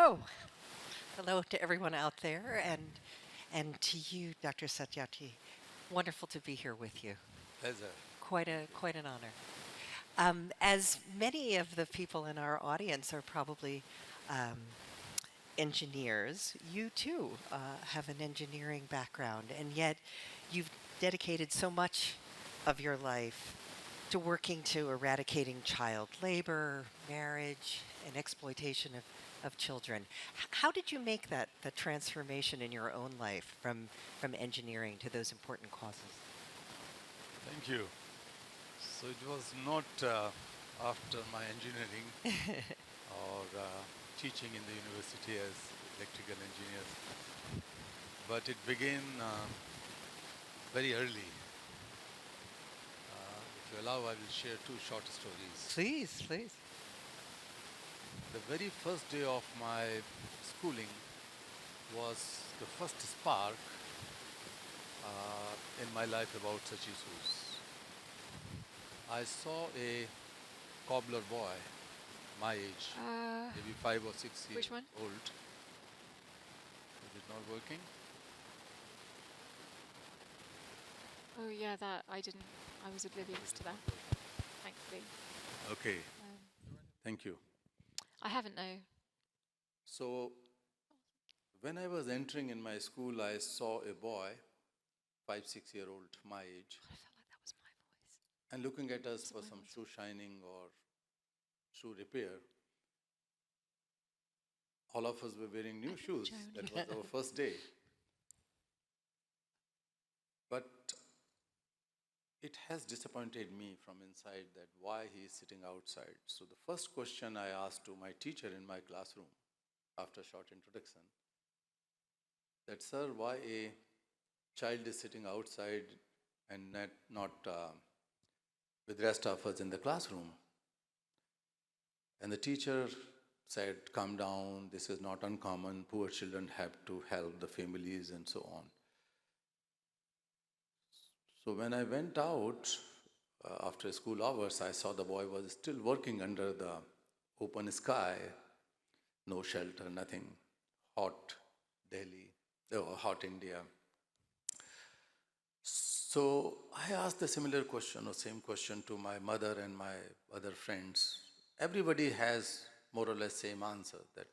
Hello. Hello to everyone out there and to you, Dr. Satyarthi. Wonderful to be here with you. Pleasure. Quite an honor. As many of the people in our audience are probably um, engineers, you too have an engineering background, and yet you've dedicated so much of your life to working to eradicating child labor, marriage, and exploitation of children. How did you make that the transformation in your own life from engineering to those important causes? Thank you. So it was not after my engineering or teaching in the university as electrical engineers, but it began very early. If you allow, I will share two short stories. Please, please. The very first day of my schooling was the first spark in my life about such issues. I saw a cobbler boy, my age, maybe 5 or 6 years Which one? old. Is it not working? Oh yeah, that I didn't. I was oblivious to that. Thankfully, Okay, um, thank you. I haven't no. So, when I was entering in my school, I saw a boy, 5, 6 year old, my age, I felt like that was my voice. and looking at us Was it for my some voice? shoe shining or shoe repair. All of us were wearing new I think shoes. Joan That even- was our first day. But it has disappointed me from inside that why he is sitting outside. So the first question I asked to my teacher in my classroom after short introduction, that sir, why a child is sitting outside and not with rest of us in the classroom? And the teacher said, calm down, this is not uncommon, poor children have to help the families and so on. So when I went out after school hours, I saw the boy was still working under the open sky, no shelter, nothing, hot Delhi, hot India. So I asked the similar question or same question to my mother and my other friends. Everybody has more or less same answer that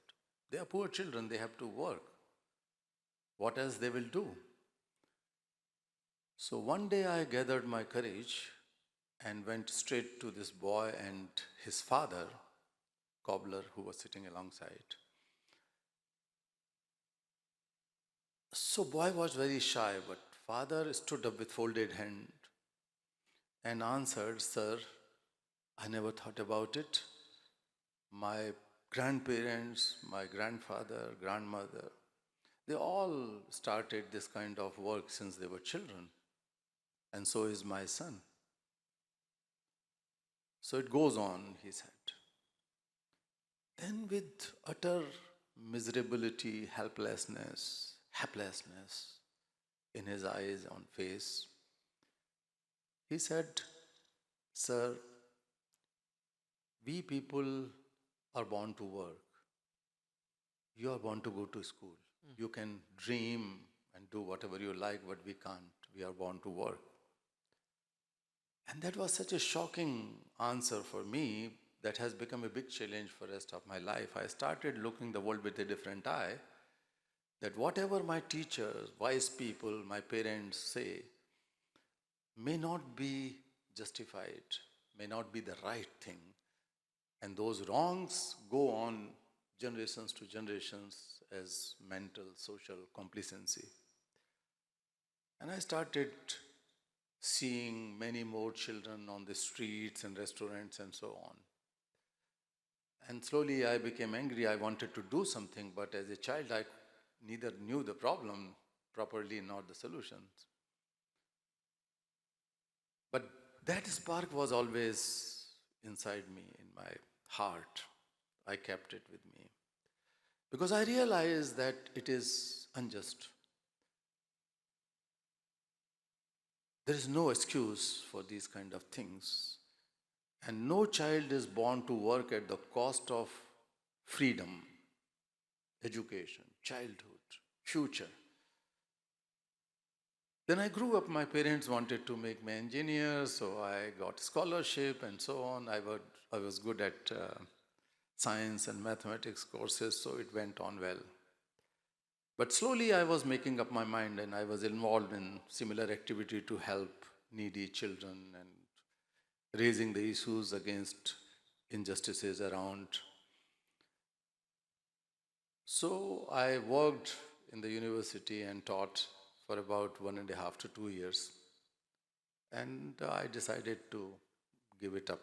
they are poor children, they have to work. What else they will do? So one day I gathered my courage and went straight to this boy and his father, cobbler, who was sitting alongside. So boy was very shy, but father stood up with folded hand and answered, sir, I never thought about it. My grandparents, my grandfather, grandmother, they all started this kind of work since they were children. And so is my son. So it goes on, he said. Then with utter miserability, helplessness in his eyes, on face, he said, sir, we people are born to work. You are born to go to school. You can dream and do whatever you like, but we can't. We are born to work. And that was such a shocking answer for me that has become a big challenge for the rest of my life. I started looking the world with a different eye, that whatever my teachers, wise people, my parents say may not be justified, may not be the right thing. And those wrongs go on generations to generations as mental, social complacency. And I started seeing many more children on the streets and restaurants and so on. And slowly I became angry. I wanted to do something, but as a child I neither knew the problem properly nor the solutions. But that spark was always inside me, in my heart. I kept it with me. Because I realized that it is unjust. There is no excuse for these kind of things. And no child is born to work at the cost of freedom. education, childhood, future. Then I grew up, my parents wanted to make me engineer, so I got scholarship and so on. I was good at science and mathematics courses, so it went on well. But slowly I was making up my mind, and I was involved in similar activity to help needy children and raising the issues against injustices around. So I worked in the university and taught for about 1.5 to 2 years. And I decided to give it up.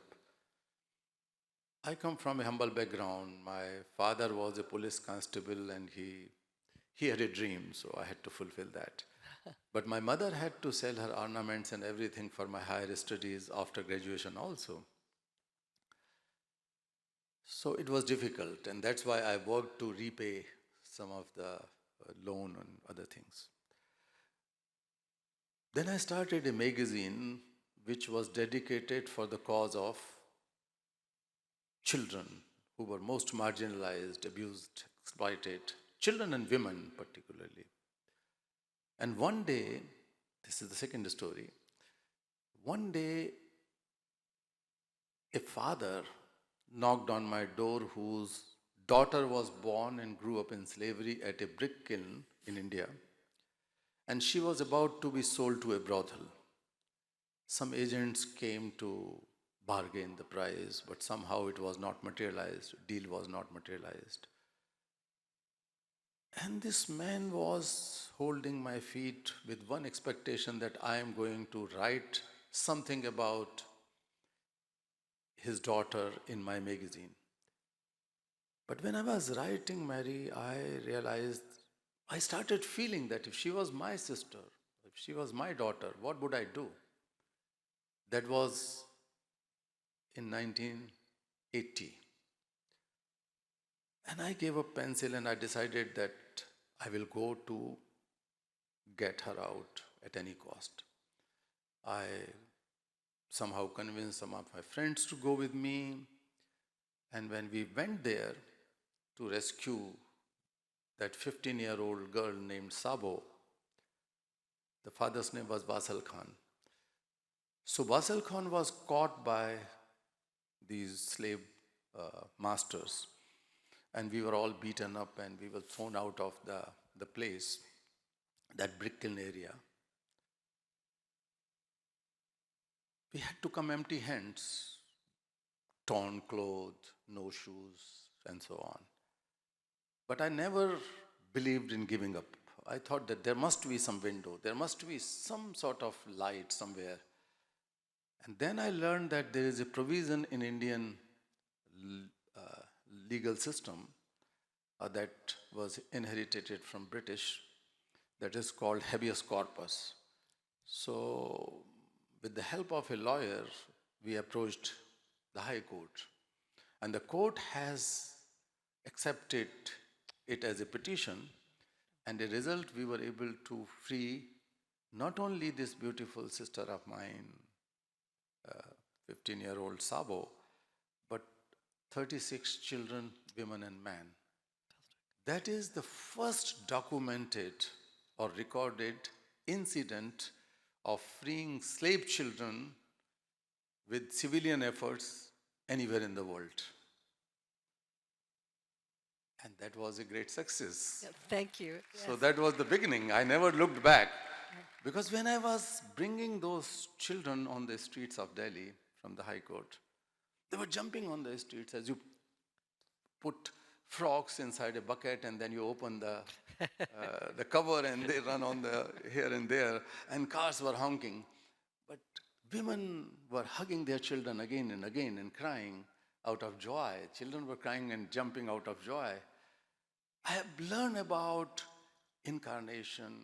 I come from a humble background. My father was a police constable, and he had a dream, so I had to fulfill that. But my mother had to sell her ornaments and everything for my higher studies after graduation also. So it was difficult, and that's why I worked to repay some of the loan and other things. Then I started a magazine which was dedicated for the cause of children who were most marginalized, abused, exploited, children and women particularly. And one day, this is the second story, one day a father knocked on my door whose daughter was born and grew up in slavery at a brick kiln in India, and she was about to be sold to a brothel. Some agents came to bargain the price, but somehow it was not materialized, deal was not materialized. And this man was holding my feet with one expectation that I am going to write something about his daughter in my magazine. But when I was writing Mary, I realized, I started feeling that if she was my sister, if she was my daughter, what would I do? That was in 1980. And I gave a pencil and I decided that I will go to get her out at any cost. I somehow convinced some of my friends to go with me. And when we went there to rescue that 15-year-old girl named Sabo, the father's name was Basal Khan. So Basal Khan was caught by these slave masters, and we were all beaten up and we were thrown out of the place, that brick kiln area. We had to come empty hands, torn clothes, no shoes, and so on. But I never believed in giving up. I thought that there must be some window, there must be some sort of light somewhere. And then I learned that there is a provision in Indian legal system that was inherited from British, that is called habeas corpus. So with the help of a lawyer, we approached the High Court. And the court has accepted it as a petition, and as a result, we were able to free not only this beautiful sister of mine, 15-year-old Sabo, but 36 children, women and men. That is the first documented or recorded incident of freeing slave children with civilian efforts anywhere in the world. And that was a great success. Yeah, thank you. So Yes. that was the beginning. I never looked back. Because when I was bringing those children on the streets of Delhi from the High Court, they were jumping on the streets as you put frogs inside a bucket and then you open the cover and they run on the here and there, and cars were honking. But women were hugging their children again and again and crying out of joy. Children were crying and jumping out of joy. I have learned about incarnation,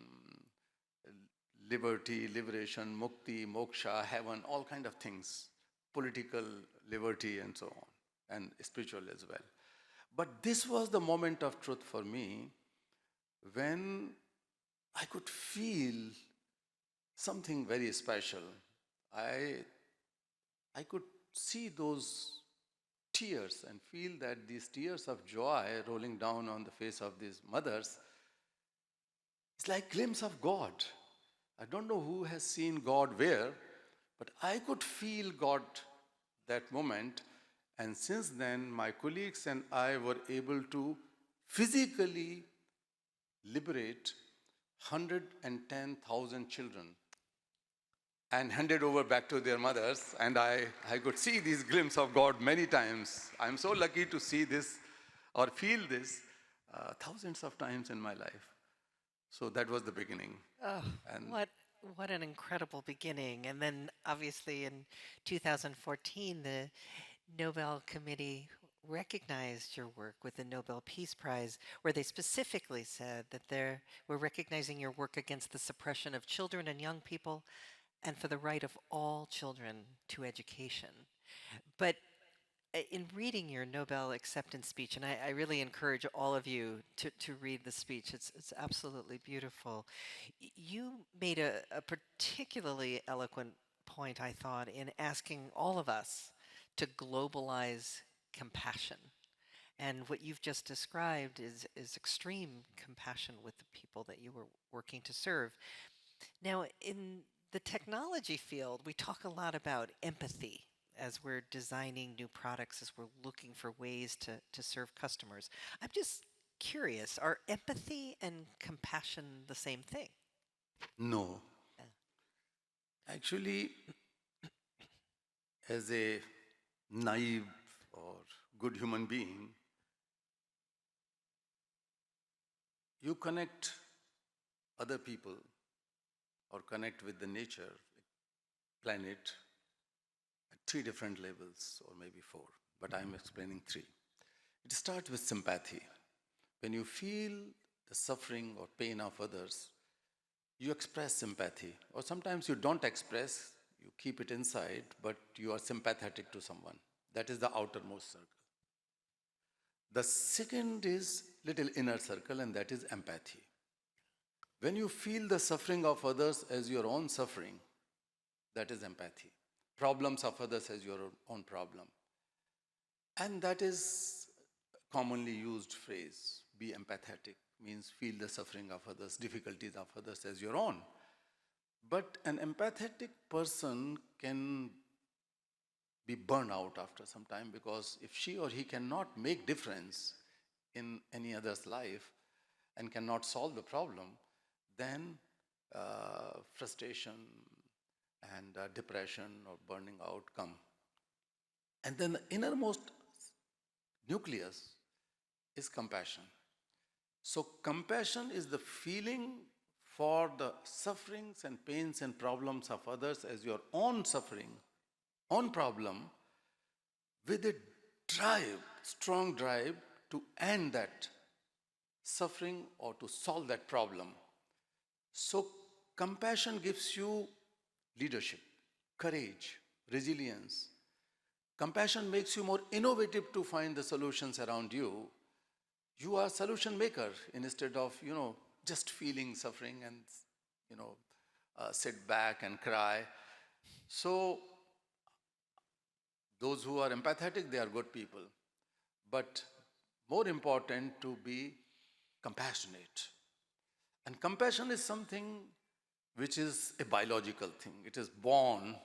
liberty, liberation, mukti, moksha, heaven, all kind of things, political liberty and so on, and spiritual as well. But this was the moment of truth for me when I could feel something very special. I could see those tears and feel that these tears of joy rolling down on the face of these mothers, it's like glimpse of God. I don't know who has seen God where, but I could feel God that moment. And since then, my colleagues and I were able to physically liberate 110,000 children and handed over back to their mothers. And I could see these glimpses of God many times. I'm so lucky to see this or feel this thousands of times in my life. So that was the beginning. Oh, And what an incredible beginning. And then obviously in 2014, the Nobel Committee recognized your work with the Nobel Peace Prize, where they specifically said that we're recognizing your work against the suppression of children and young people and for the right of all children to education. But in reading your Nobel acceptance speech, and I really encourage all of you to read the speech, it's absolutely beautiful. You made a particularly eloquent point, I thought, in asking all of us to globalize compassion. And what you've just described is extreme compassion with the people that you were working to serve. Now, in the technology field, we talk a lot about empathy as we're designing new products, as we're looking for ways to serve customers. I'm just curious, are empathy and compassion the same thing? no, actually, as a naive or good human being, you connect other people or connect with the nature, planet, at three different levels, or maybe four, but I'm explaining three. It starts with sympathy. When you feel the suffering or pain of others, you express sympathy, or sometimes you don't express, you keep it inside, but you are sympathetic to someone. That is the outermost circle. The second is little inner circle, and that is empathy. When you feel the suffering of others as your own suffering, that is empathy. Problems of others as your own problem. And that is commonly used phrase, be empathetic, means feel the suffering of others, difficulties of others as your own. But an empathetic person can be burned out after some time, because if she or he cannot make difference in any other's life and cannot solve the problem, then frustration and depression or burning out come. And then the innermost nucleus is compassion. So compassion is the feeling for the sufferings and pains and problems of others as your own suffering, own problem, with a drive, strong drive to end that suffering or to solve that problem. So compassion gives you leadership, courage, resilience. Compassion makes you more innovative to find the solutions around you. You are a solution maker instead of, just feeling suffering and, sit back and cry. So those who are empathetic, they are good people. But more important to be compassionate. And compassion is something which is a biological thing. It is born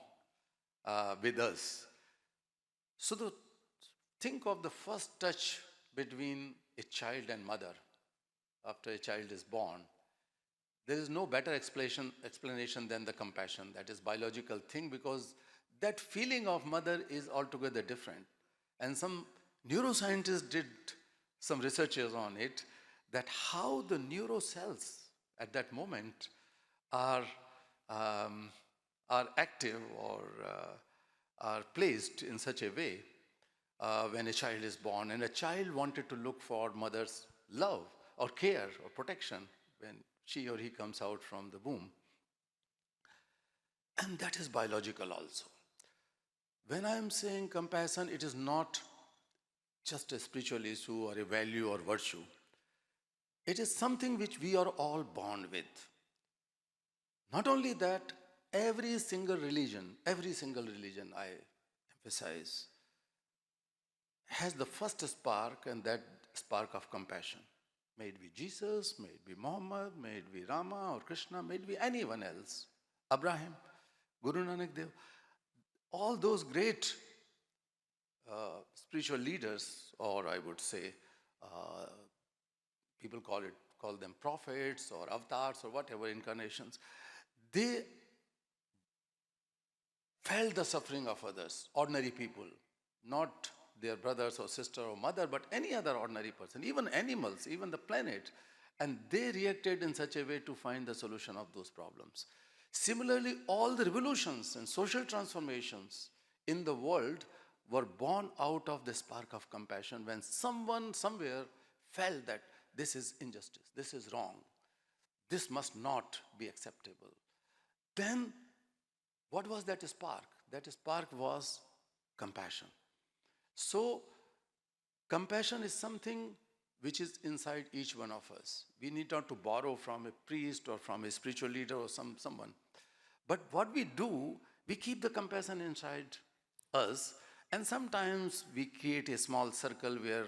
with us. So think of the first touch between a child and mother after a child is born. There is no better explanation than the compassion. That is biological thing, because that feeling of mother is altogether different. And some neuroscientists did some researches on it, that how the neurocells at that moment are active or are placed in such a way when a child is born. And a child wanted to look for mother's love or care or protection when she or he comes out from the womb. And that is biological also. When I am saying compassion, it is not just a spiritual issue or a value or virtue. It is something which we are all born with. Not only that, every single religion, I emphasize, has the first spark, and that spark of compassion. May it be Jesus, may it be Muhammad, may it be Rama or Krishna, may it be anyone else. Abraham, Guru Nanak Dev, all those great spiritual leaders, or I would say, uh, people call them prophets or avatars or whatever incarnations, they felt the suffering of others, ordinary people, not their brothers or sister or mother, but any other ordinary person, even animals, even the planet. And they reacted in such a way to find the solution of those problems. Similarly, all the revolutions and social transformations in the world were born out of the spark of compassion when someone somewhere felt that this is injustice, this is wrong, this must not be acceptable. Then what was that spark? That spark was compassion. So, compassion is something which is inside each one of us. We need not to borrow from a priest or from a spiritual leader or someone. But what we do, we keep the compassion inside us, and sometimes we create a small circle where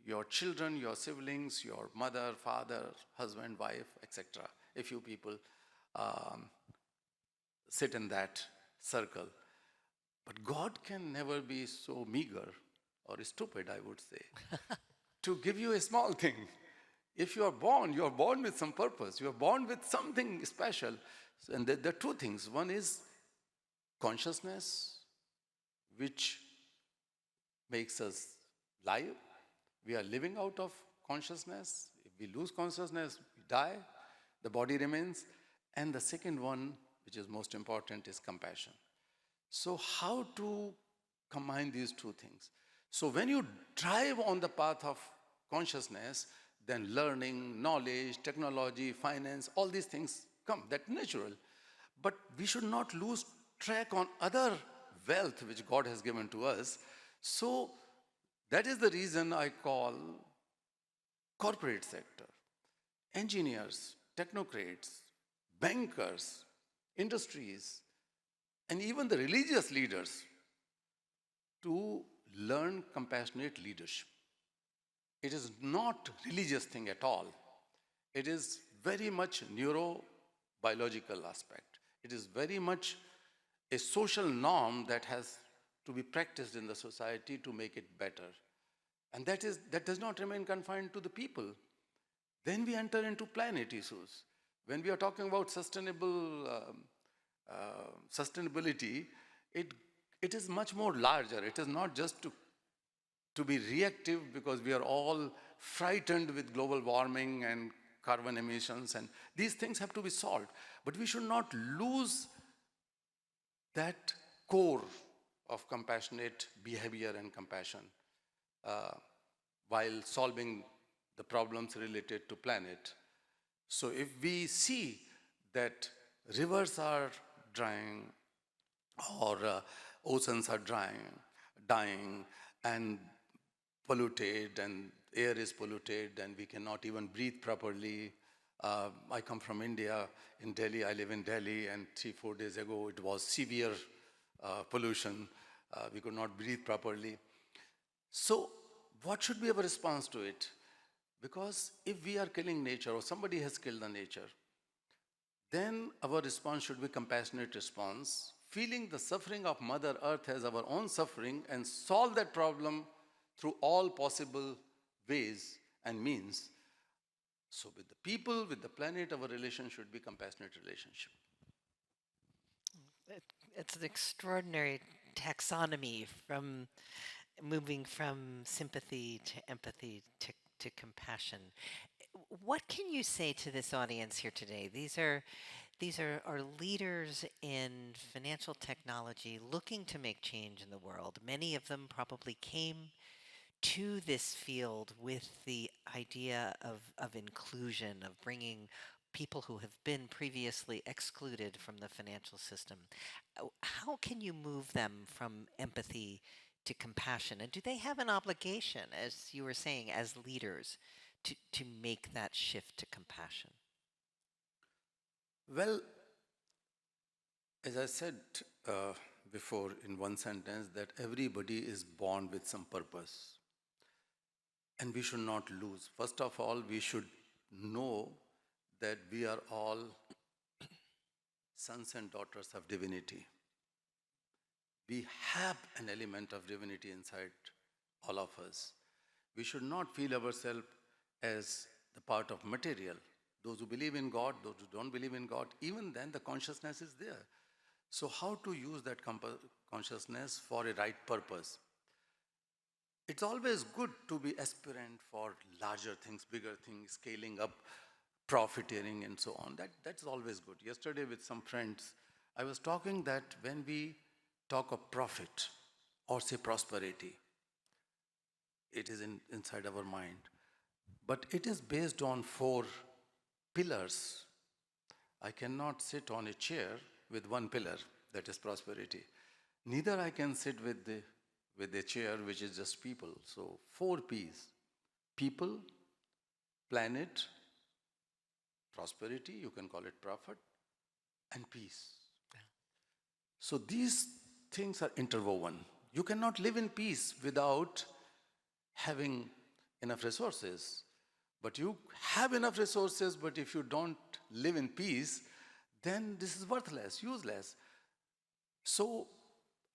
your children, your siblings, your mother, father, husband, wife, etc., a few people sit in that circle. But God can never be so meager or stupid, I would say, to give you a small thing. If you are born with some purpose. You are born with something special. And there are two things. One is consciousness, which makes us live. We are living out of consciousness. If we lose consciousness, we die. The body remains. And the second one, which is most important, is compassion. So how to combine these two things? So when you drive on the path of consciousness, then learning, knowledge, technology, finance, all these things come. That's natural. But we should not lose track on other wealth which God has given to us. So that is the reason I call corporate sector, engineers, technocrats, bankers, industries, and even the religious leaders to learn compassionate leadership. It is not religious thing at all. It is very much neurobiological aspect. It is very much a social norm that has to be practiced in the society to make it better. And that does not remain confined to the people. Then we enter into planet issues. When we are talking about sustainability, it is much more larger. It is not just to be reactive because we are all frightened with global warming and carbon emissions, and these things have to be solved. But we should not lose that core of compassionate behavior and compassion while solving the problems related to planet. So if we see that rivers are drying or oceans are dying and polluted, and air is polluted, and we cannot even breathe properly. I come from India. In Delhi, I live in Delhi, and 3-4 days ago it was severe pollution. We could not breathe properly. So what should be our response to it? Because if we are killing nature or somebody has killed the nature, then our response should be compassionate response, feeling the suffering of Mother Earth as our own suffering, and solve that problem through all possible ways and means. So with the people, with the planet, our relation should be compassionate relationship. It's an extraordinary taxonomy from moving from sympathy to empathy to compassion. What can you say to this audience here today? These are leaders in financial technology looking to make change in the world. Many of them probably came to this field with the idea of inclusion, of bringing people who have been previously excluded from the financial system. How can you move them from empathy to compassion? And do they have an obligation, as you were saying, as leaders, to make that shift to compassion? Well, as I said before in one sentence that everybody is born with some purpose. And we should not lose. First of all, we should know that we are all sons and daughters of divinity. We have an element of divinity inside all of us. We should not feel ourselves as the part of material. Those who believe in God, those who don't believe in God, even then the consciousness is there. So how to use that consciousness for a right purpose? It's always good to be aspirant for larger things, bigger things, scaling up, profiteering and so on. That's always good. Yesterday with some friends, I was talking that when we talk of profit or say prosperity, it is inside our mind. But it is based on 4 pillars. I cannot sit on a chair with one pillar, that is prosperity. Neither I can sit with a chair which is just people. So 4 P's: people, planet, prosperity, you can call it profit, and peace. So these things are interwoven. You cannot live in peace without having enough resources. But you have enough resources, but if you don't live in peace, then this is worthless, useless. So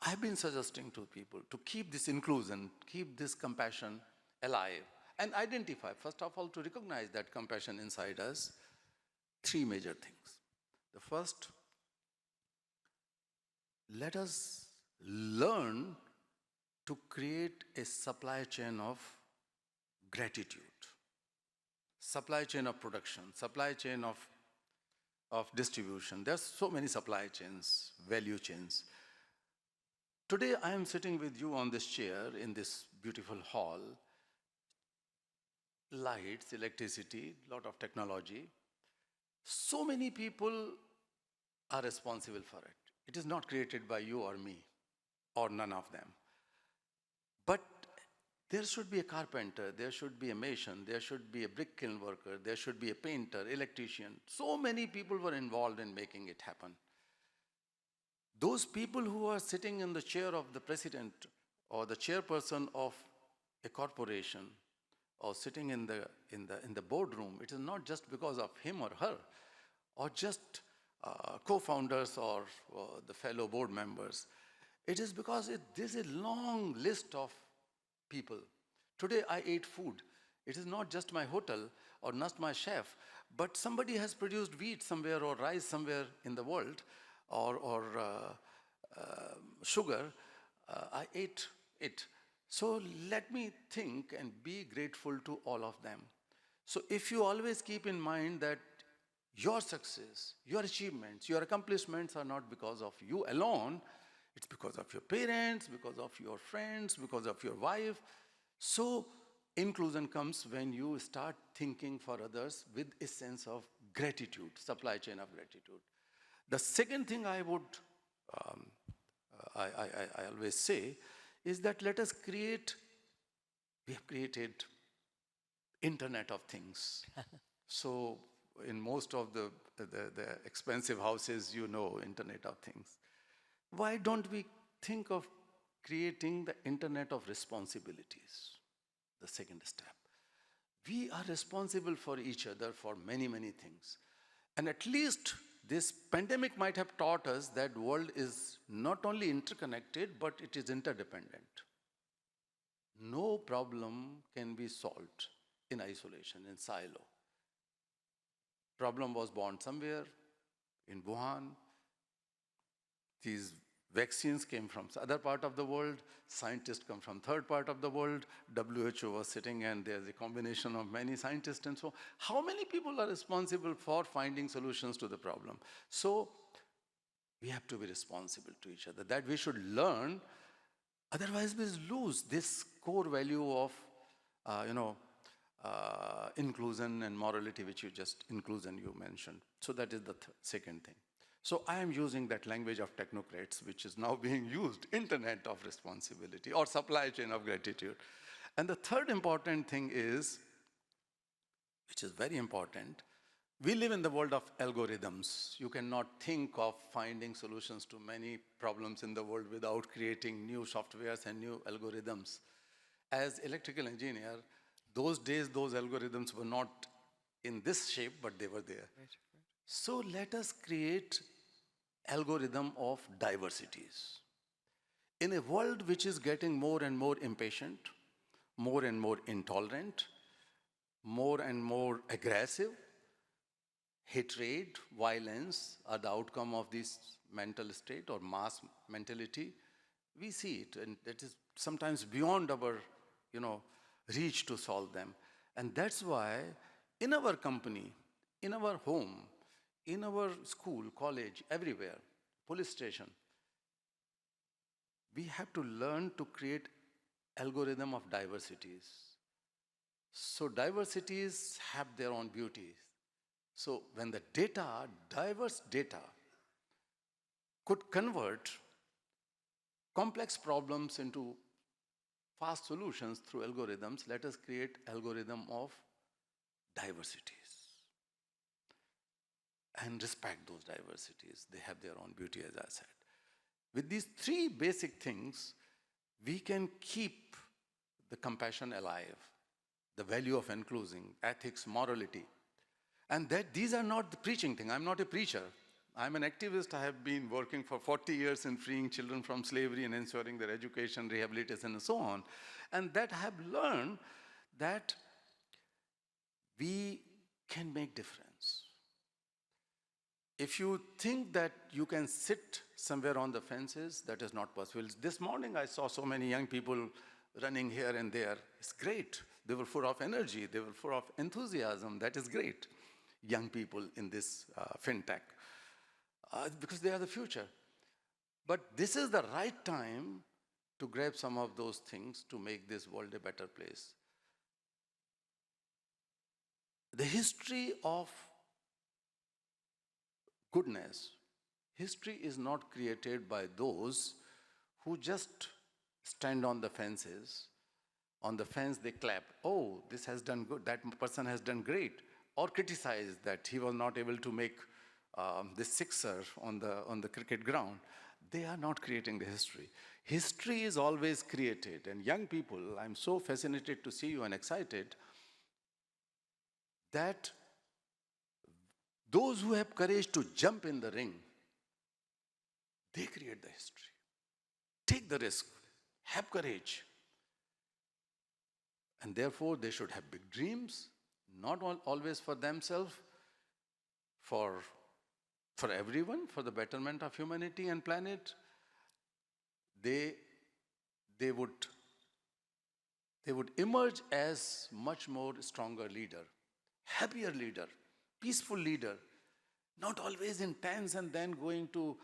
I've been suggesting to people to keep this inclusion, keep this compassion alive, and identify, first of all, to recognize that compassion inside us. 3 major things. The first, let us learn to create a supply chain of gratitude, supply chain of production, supply chain of distribution. There's so many supply chains, value chains. Today I am sitting with you on this chair in this beautiful hall. Lights, electricity, lot of technology. So many people are responsible for it. It is not created by you or me or none of them. But there should be a carpenter, there should be a mason, there should be a brick kiln worker, there should be a painter, electrician. So many people were involved in making it happen. Those people who are sitting in the chair of the president or the chairperson of a corporation or sitting in the boardroom, it is not just because of him or her or just co-founders or the fellow board members. It is because there's a long list of people. Today I ate food. It is not just my hotel or not my chef, but somebody has produced wheat somewhere or rice somewhere in the world or sugar. I ate it. So let me think and be grateful to all of them. So if you always keep in mind that your success, your achievements, your accomplishments are not because of you alone, it's because of your parents, because of your friends, because of your wife. So inclusion comes when you start thinking for others with a sense of gratitude, supply chain of gratitude. The second thing I would, I always say, is that let us create, we have created Internet of Things. So in most of the expensive houses, you know, Internet of Things. Why don't we think of creating the Internet of Responsibilities? The second step. We are responsible for each other for many, many things. And at least this pandemic might have taught us that the world is not only interconnected, but it is interdependent. No problem can be solved in isolation, in silo. Problem was born somewhere in Wuhan. These vaccines came from other part of the world. Scientists come from third part of the world. WHO was sitting and there's a combination of many scientists and so on. How many people are responsible for finding solutions to the problem? So we have to be responsible to each other. That we should learn. Otherwise we lose this core value of, inclusion and morality, which inclusion you mentioned. So that is the second thing. So I am using that language of technocrats, which is now being used, Internet of Responsibility or supply chain of gratitude. And the third important thing is, which is very important, We live in the world of algorithms. You cannot think of finding solutions to many problems in the world without creating new softwares and new algorithms. As electrical engineer, those days, those algorithms were not in this shape, but they were there. Right. So let us create algorithm of diversities. In a world which is getting more and more impatient, more and more intolerant, more and more aggressive, hatred, violence are the outcome of this mental state or mass mentality. We see it, and that is sometimes beyond our, reach to solve them. And that's why in our company, in our home, in our school, college, everywhere, police station, we have to learn to create algorithm of diversities. So diversities have their own beauties. So when the data, diverse data, could convert complex problems into fast solutions through algorithms, let us create algorithm of diversities and respect those diversities. They have their own beauty, as I said. With these three basic things, we can keep the compassion alive, the value of inclusion, ethics, morality. And that these are not the preaching thing. I'm not a preacher. I'm an activist. I have been working for 40 years in freeing children from slavery and ensuring their education, rehabilitation, and so on. And that I have learned that we can make difference. If you think that you can sit somewhere on the fences, that is not possible. This morning I saw so many young people running here and there. It's great. They were full of energy. They were full of enthusiasm. That is great. Young people in this fintech, because they are the future. But this is the right time to grab some of those things to make this world a better place. The history of goodness, history is not created by those who just stand on the fences. On the fence they clap, oh, this has done good, that person has done great. Or criticize that he was not able to make the sixer on the cricket ground. They are not creating the history. History is always created. And young people, I'm so fascinated to see you and excited that those who have courage to jump in the ring, they create the history. Take the risk. Have courage. And therefore, they should have big dreams. Not always for themselves, for everyone, for the betterment of humanity and planet. They would emerge as much more stronger leader, happier leader, peaceful leader, not always intense and then going to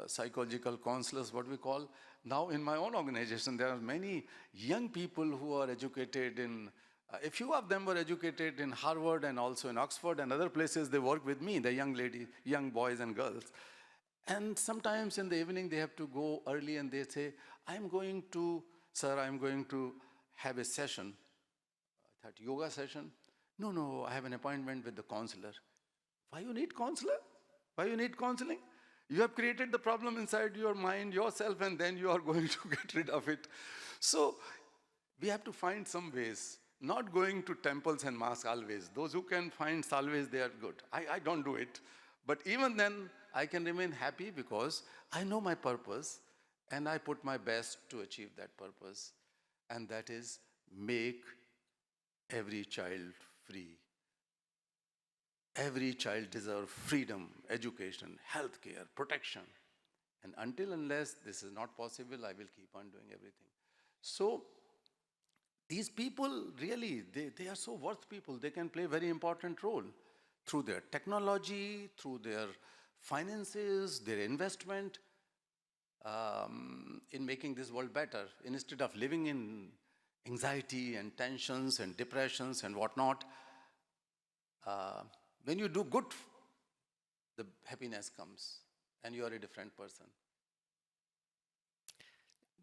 psychological counselors, what we call. Now in my own organization, there are many young people who are educated in a few of them were educated in Harvard and also in Oxford and other places. They work with me, the young boys and girls. And sometimes in the evening they have to go early and they say, I'm going to have a session. I thought, yoga session? No, I have an appointment with the counselor. Why you need counselor? Why you need counseling? You have created the problem inside your mind, yourself, and then you are going to get rid of it. So we have to find some ways. Not going to temples and mosques always. Those who can find salves, they are good. I don't do it. But even then, I can remain happy because I know my purpose and I put my best to achieve that purpose. And that is make every child free. Every child deserves freedom, education, healthcare, protection. And unless this is not possible, I will keep on doing everything. So these people really, they are so worth people. They can play a very important role through their technology, through their finances, their investment in making this world better. Instead of living in anxiety and tensions and depressions and whatnot, when you do good, the happiness comes and you are a different person.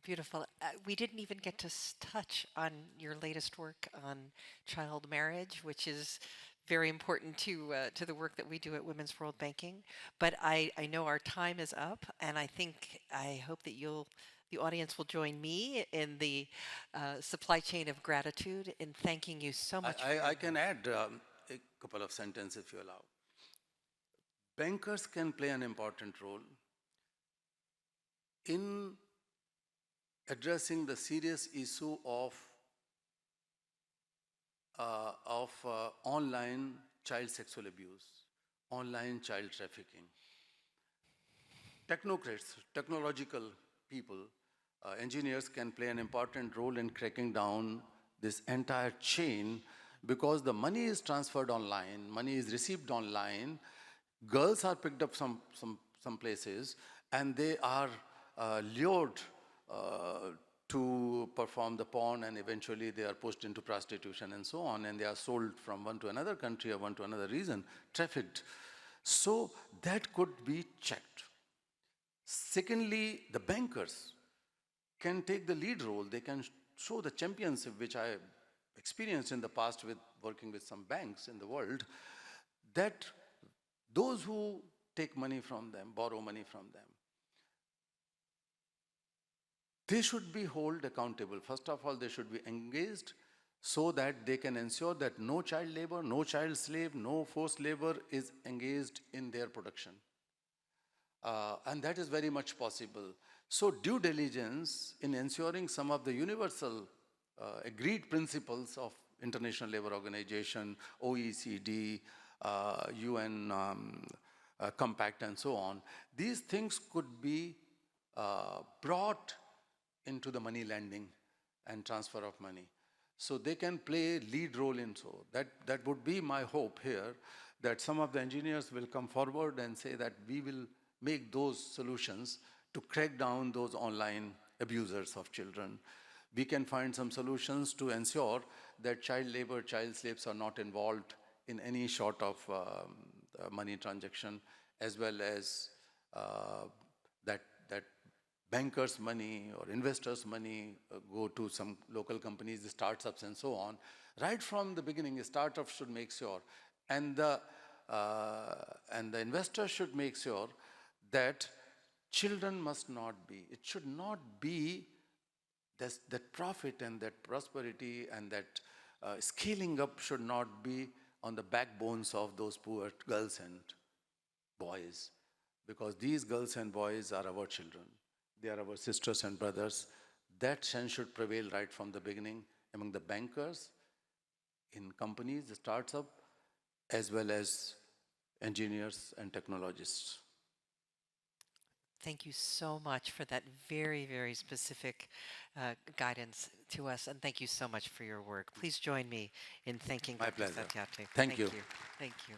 Beautiful. We didn't even get to touch on your latest work on child marriage, which is very important to the work that we do at Women's World Banking. But I know our time is up, and I hope that the audience will join me in the supply chain of gratitude in thanking you so much. I can add a couple of sentences if you allow. Bankers can play an important role in addressing the serious issue of online child sexual abuse, online child trafficking. Technocrats, technological people, engineers can play an important role in cracking down this entire chain, because the money is transferred online, money is received online, girls are picked up some places, and they are lured to perform the porn, and eventually they are pushed into prostitution and so on, and they are sold from one to another country or one to another region, trafficked. So that could be checked. Secondly, the bankers can take the lead role. They can show the championship, which I experienced in the past with working with some banks in the world, that those who take money from them, borrow money from them, they should be held accountable. First of all, they should be engaged so that they can ensure that no child labor, no child slave, no forced labor is engaged in their production. And that is very much possible. So due diligence in ensuring some of the universal agreed principles of International Labour Organization, OECD, UN Compact and so on, these things could be brought into the money lending and transfer of money. So they can play a lead role in so. That would be my hope here, that some of the engineers will come forward and say that we will make those solutions to crack down those online abusers of children. We can find some solutions to ensure that child labor, child slaves are not involved in any sort of money transaction, as well as that bankers' money or investors' money go to some local companies, the startups and so on. Right from the beginning, a startup should make sure, and the investor should make sure that children must not be, it should not be that profit and that prosperity and that scaling up should not be on the backbones of those poor girls and boys, because these girls and boys are our children. They are our sisters and brothers. That sense should prevail right from the beginning among the bankers, in companies, the startups, as well as engineers and technologists. Thank you so much for that very, very specific guidance to us, and thank you so much for your work. Please join me in thanking My Dr. pleasure. Satyarthi. Thank you. Thank you.